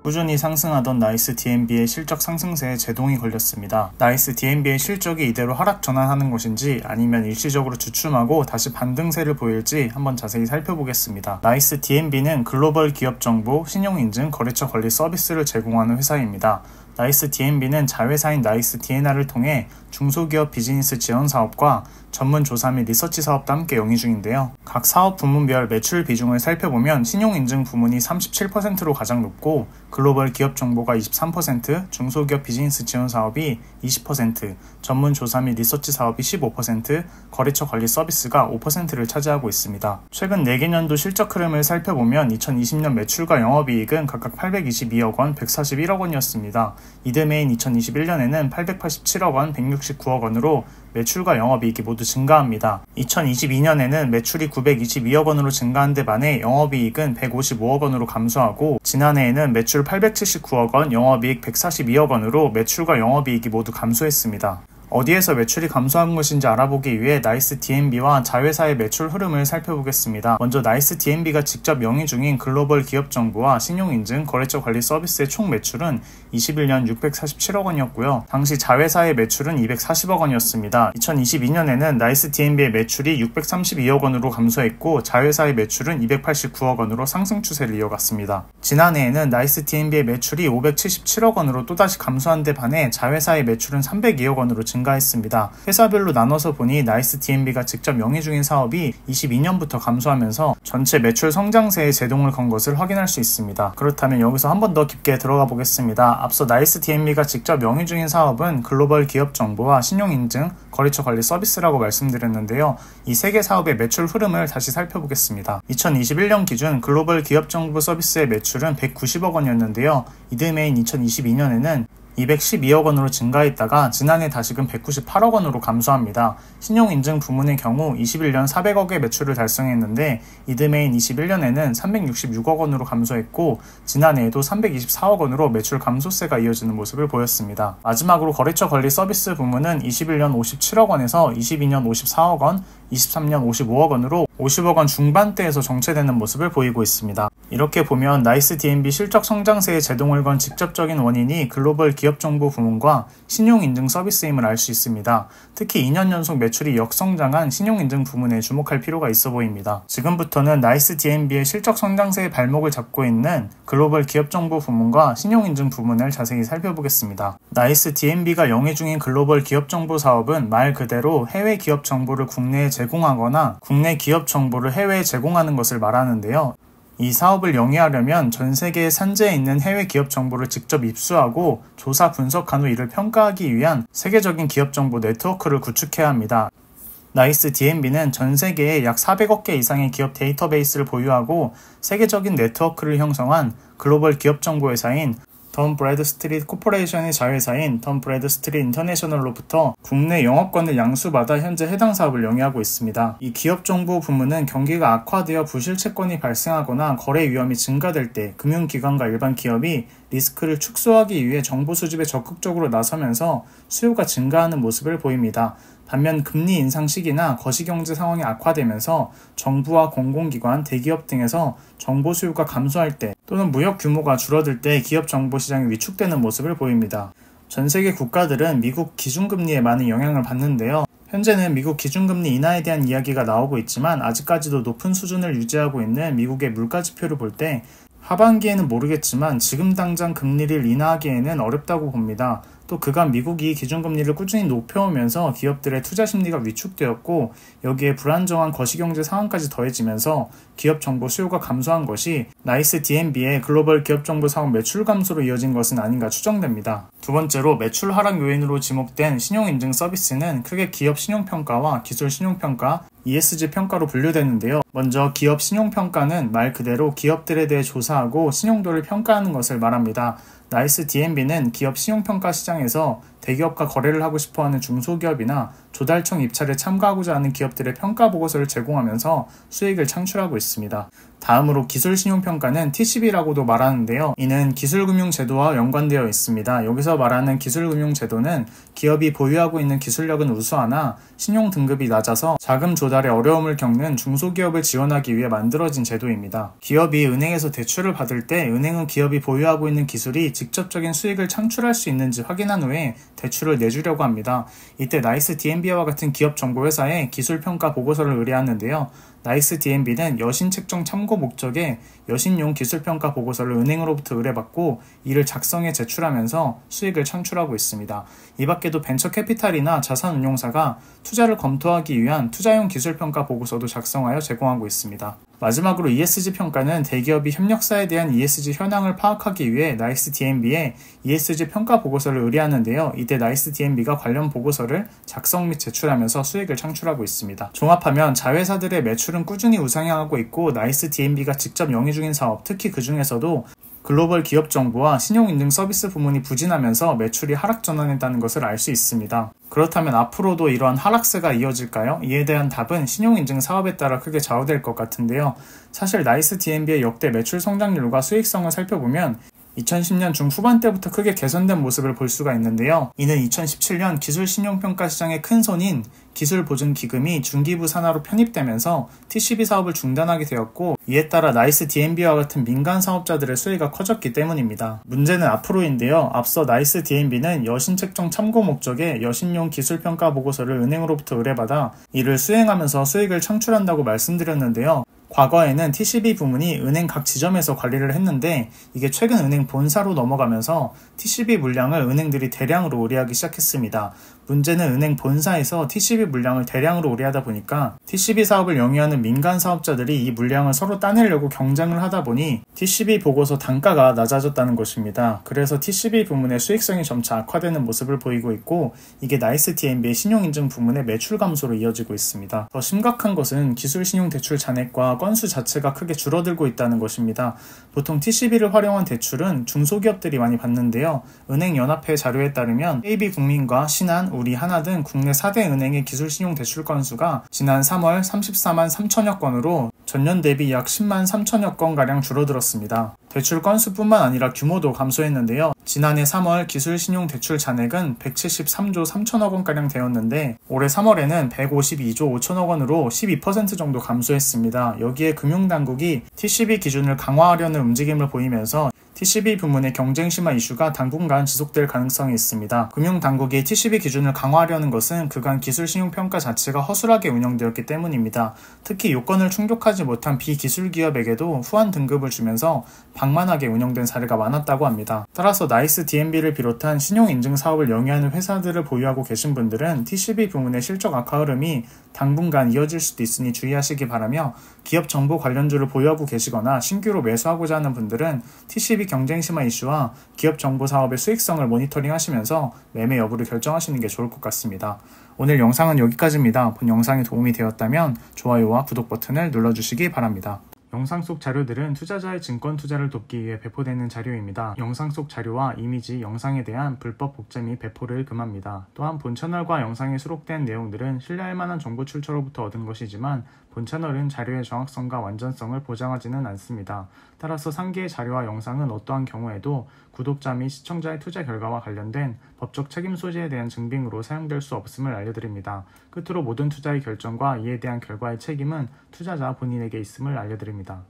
꾸준히 상승하던 나이스 D&B의 실적 상승세에 제동이 걸렸습니다. 나이스 D&B의 실적이 이대로 하락 전환하는 것인지 아니면 일시적으로 주춤하고 다시 반등세를 보일지 한번 자세히 살펴보겠습니다. 나이스 D&B는 글로벌 기업 정보, 신용인증, 거래처 관리 서비스를 제공하는 회사입니다. 나이스 D&B는 자회사인 나이스 D&R을 통해 중소기업 비즈니스 지원 사업과 전문 조사 및 리서치 사업도 함께 영위 중인데요. 각 사업 부문별 매출 비중을 살펴보면 신용인증 부문이 37%로 가장 높고 글로벌 기업 정보가 23%, 중소기업 비즈니스 지원 사업이 20%, 전문 조사 및 리서치 사업이 15%, 거래처 관리 서비스가 5%를 차지하고 있습니다. 최근 4개년도 실적 흐름을 살펴보면 2020년 매출과 영업이익은 각각 822억 원, 141억 원이었습니다. 이듬해인 2021년에는 887억 원, 169억 원으로 매출과 영업이익이 모두 증가합니다. 2022년에는 매출이 922억 원으로 증가한 데 반해 영업이익은 155억 원으로 감소하고 지난해에는 매출 879억 원, 영업이익 142억 원으로 매출과 영업이익이 모두 감소했습니다. 어디에서 매출이 감소한 것인지 알아보기 위해 나이스 D&B와 자회사의 매출 흐름을 살펴보겠습니다. 먼저 나이스 D&B가 직접 영위 중인 글로벌 기업 정보와 신용인증, 거래처 관리 서비스의 총 매출은 21년 647억 원이었고요. 당시 자회사의 매출은 240억 원이었습니다. 2022년에는 나이스 D&B의 매출이 632억 원으로 감소했고 자회사의 매출은 289억 원으로 상승 추세를 이어갔습니다. 지난해에는 나이스 D&B의 매출이 577억 원으로 또다시 감소한 데 반해 자회사의 매출은 302억 원으로 증가했습니다. 회사별로 나눠서 보니 나이스 D&B가 직접 영위 중인 사업이 22년부터 감소하면서 전체 매출 성장세에 제동을 건 것을 확인할 수 있습니다. 그렇다면 여기서 한 번 더 깊게 들어가 보겠습니다. 앞서 나이스 D&B가 직접 영위 중인 사업은 글로벌 기업 정보와 신용인증, 거래처 관리 서비스라고 말씀드렸는데요. 이 3개 사업의 매출 흐름을 다시 살펴보겠습니다. 2021년 기준 글로벌 기업 정보 서비스의 매출은 190억 원이었는데요. 이듬해인 2022년에는 212억 원으로 증가했다가 지난해 다시금 198억 원으로 감소합니다. 신용인증 부문의 경우 21년 400억의 매출을 달성했는데 이듬해인 21년에는 366억 원으로 감소했고 지난해에도 324억 원으로 매출 감소세가 이어지는 모습을 보였습니다. 마지막으로 거래처 관리 서비스 부문은 21년 57억 원에서 22년 54억 원, 23년 55억 원으로 50억 원 중반대에서 정체되는 모습을 보이고 있습니다. 이렇게 보면 나이스 D&B 실적 성장세에 제동을 건 직접적인 원인이 글로벌 기업 정보 부문과 신용인증 서비스임을 알 수 있습니다. 특히 2년 연속 매출이 역성장한 신용인증 부문에 주목할 필요가 있어 보입니다. 지금부터는 나이스 D&B의 실적 성장세의 발목을 잡고 있는 글로벌 기업 정보 부문과 신용인증 부문을 자세히 살펴보겠습니다. 나이스 D&B가 영위 중인 글로벌 기업 정보 사업은 말 그대로 해외 기업 정보를 국내에 제공하거나 국내 기업 정보를 해외에 제공하는 것을 말하는데요. 이 사업을 영위하려면 전 세계에 산재해 있는 해외 기업 정보를 직접 입수하고 조사 분석한 후 이를 평가하기 위한 세계적인 기업 정보 네트워크를 구축해야 합니다. 나이스 D&B는 전 세계에 약 400억 개 이상의 기업 데이터베이스를 보유하고 세계적인 네트워크를 형성한 글로벌 기업 정보 회사인 던 브래드스트리트 코퍼레이션의 자회사인 던 브래드스트리트 인터내셔널로부터 국내 영업권을 양수받아 현재 해당 사업을 영위하고 있습니다. 이 기업정보 부문은 경기가 악화되어 부실채권이 발생하거나 거래 위험이 증가될 때 금융기관과 일반 기업이 리스크를 축소하기 위해 정보 수집에 적극적으로 나서면서 수요가 증가하는 모습을 보입니다. 반면 금리 인상 시기나 거시경제 상황이 악화되면서 정부와 공공기관, 대기업 등에서 정보 수요가 감소할 때 또는 무역 규모가 줄어들 때 기업 정보 시장이 위축되는 모습을 보입니다. 전 세계 국가들은 미국 기준금리에 많은 영향을 받는데요. 현재는 미국 기준금리 인하에 대한 이야기가 나오고 있지만 아직까지도 높은 수준을 유지하고 있는 미국의 물가지표를 볼 때 하반기에는 모르겠지만 지금 당장 금리를 인하하기에는 어렵다고 봅니다. 또 그간 미국이 기준금리를 꾸준히 높여오면서 기업들의 투자 심리가 위축되었고 여기에 불안정한 거시경제 상황까지 더해지면서 기업 정보 수요가 감소한 것이 나이스 D&B의 글로벌 기업 정보 사업 매출 감소로 이어진 것은 아닌가 추정됩니다. 두 번째로 매출 하락 요인으로 지목된 신용인증 서비스는 크게 기업 신용평가와 기술 신용평가, ESG 평가로 분류되는데요. 먼저 기업 신용평가는 말 그대로 기업들에 대해 조사하고 신용도를 평가하는 것을 말합니다. 나이스 D&B는 기업 신용평가 시장에서 대기업과 거래를 하고 싶어하는 중소기업이나 조달청 입찰에 참가하고자 하는 기업들의 평가 보고서를 제공하면서 수익을 창출하고 있습니다. 다음으로 기술신용평가는 TCB라고도 말하는데요. 이는 기술금융제도와 연관되어 있습니다. 여기서 말하는 기술금융제도는 기업이 보유하고 있는 기술력은 우수하나 신용등급이 낮아서 자금 조달에 어려움을 겪는 중소기업을 지원하기 위해 만들어진 제도입니다. 기업이 은행에서 대출을 받을 때 은행은 기업이 보유하고 있는 기술이 직접적인 수익을 창출할 수 있는지 확인한 후에 대출을 내주려고 합니다. 이때 나이스 DNB와 같은 기업 정보회사에 기술평가 보고서를 의뢰하는데요. 나이스 DNB는 여신 책정 참고 목적의 여신용 기술평가 보고서를 은행으로부터 의뢰받고 이를 작성해 제출하면서 수익을 창출하고 있습니다. 이 밖에도 벤처캐피탈이나 자산운용사가 투자를 검토하기 위한 투자용 기술평가 보고서도 작성하여 제공하고 있습니다. 마지막으로 ESG 평가는 대기업이 협력사에 대한 ESG 현황을 파악하기 위해 나이스 DNB에 ESG 평가 보고서를 의뢰하는데요. 이때 나이스 DNB가 관련 보고서를 작성 및 제출하면서 수익을 창출하고 있습니다. 종합하면 자회사들의 매출은 꾸준히 우상향하고 있고 나이스 DNB가 직접 영위 중인 사업, 특히 그 중에서도 글로벌 기업 정보와 신용인증 서비스 부문이 부진하면서 매출이 하락 전환했다는 것을 알 수 있습니다. 그렇다면 앞으로도 이러한 하락세가 이어질까요? 이에 대한 답은 신용인증 사업에 따라 크게 좌우될 것 같은데요. 사실 나이스 DNB의 역대 매출 성장률과 수익성을 살펴보면 2010년 중후반때부터 크게 개선된 모습을 볼 수가 있는데요. 이는 2017년 기술신용평가 시장의 큰 손인 기술보증기금이 중기부 산하로 편입되면서 TCB 사업을 중단하게 되었고 이에 따라 나이스 DNB와 같은 민간 사업자들의 수혜가 커졌기 때문입니다. 문제는 앞으로인데요. 앞서 나이스 DNB는 여신책정 참고 목적의 여신용 기술평가 보고서를 은행으로부터 의뢰받아 이를 수행하면서 수익을 창출한다고 말씀드렸는데요. 과거에는 TCB 부문이 은행 각 지점에서 관리를 했는데 이게 최근 은행 본사로 넘어가면서 TCB 물량을 은행들이 대량으로 의뢰하기 시작했습니다. 문제는 은행 본사에서 TCB 물량을 대량으로 의뢰하다 보니까 TCB 사업을 영위하는 민간 사업자들이 이 물량을 서로 따내려고 경쟁을 하다 보니 TCB 보고서 단가가 낮아졌다는 것입니다. 그래서 TCB 부문의 수익성이 점차 악화되는 모습을 보이고 있고 이게 나이스 DNB의 신용인증 부문의 매출 감소로 이어지고 있습니다. 더 심각한 것은 기술신용대출 잔액과 건수 자체가 크게 줄어들고 있다는 것입니다. 보통 TCB를 활용한 대출은 중소기업들이 많이 받는데요. 은행연합회 자료에 따르면 KB국민과 신한, 우리하나 등 국내 4대 은행의 기술신용 대출 건수가 지난 3월 34만 3천여 건으로 전년 대비 약 10만 3천여 건가량 줄어들었습니다. 대출 건수뿐만 아니라 규모도 감소했는데요. 지난해 3월 기술신용 대출 잔액은 173조 3천억 원가량 되었는데 올해 3월에는 152조 5천억 원으로 12% 정도 감소했습니다. 여기에 금융당국이 TCB 기준을 강화하려는 움직임을 보이면서 TCB 부문의 경쟁 심화 이슈가 당분간 지속될 가능성이 있습니다. 금융당국이 TCB 기준을 강화하려는 것은 그간 기술신용평가 자체가 허술하게 운영되었기 때문입니다. 특히 요건을 충족하지 못한 비기술기업에게도 후한 등급을 주면서 방만하게 운영된 사례가 많았다고 합니다. 따라서 나이스 DNB를 비롯한 신용인증 사업을 영위하는 회사들을 보유하고 계신 분들은 TCB 부문의 실적 악화 흐름이 당분간 이어질 수도 있으니 주의하시기 바라며 기업 정보 관련주를 보유하고 계시거나 신규로 매수하고자 하는 분들은 TCB 경쟁 심화 이슈와 기업 정보 사업의 수익성을 모니터링 하시면서 매매 여부를 결정하시는 게 좋을 것 같습니다. 오늘 영상은 여기까지입니다. 본 영상이 도움이 되었다면 좋아요와 구독 버튼을 눌러주시기 바랍니다. 영상 속 자료들은 투자자의 증권 투자를 돕기 위해 배포되는 자료입니다. 영상 속 자료와 이미지, 영상에 대한 불법 복제 및 배포를 금합니다. 또한 본 채널과 영상에 수록된 내용들은 신뢰할 만한 정보 출처로부터 얻은 것이지만 본 채널은 자료의 정확성과 완전성을 보장하지는 않습니다. 따라서 상기의 자료와 영상은 어떠한 경우에도 구독자 및 시청자의 투자 결과와 관련된 법적 책임 소지에 대한 증빙으로 사용될 수 없음을 알려드립니다. 끝으로 모든 투자의 결정과 이에 대한 결과의 책임은 투자자 본인에게 있음을 알려드립니다.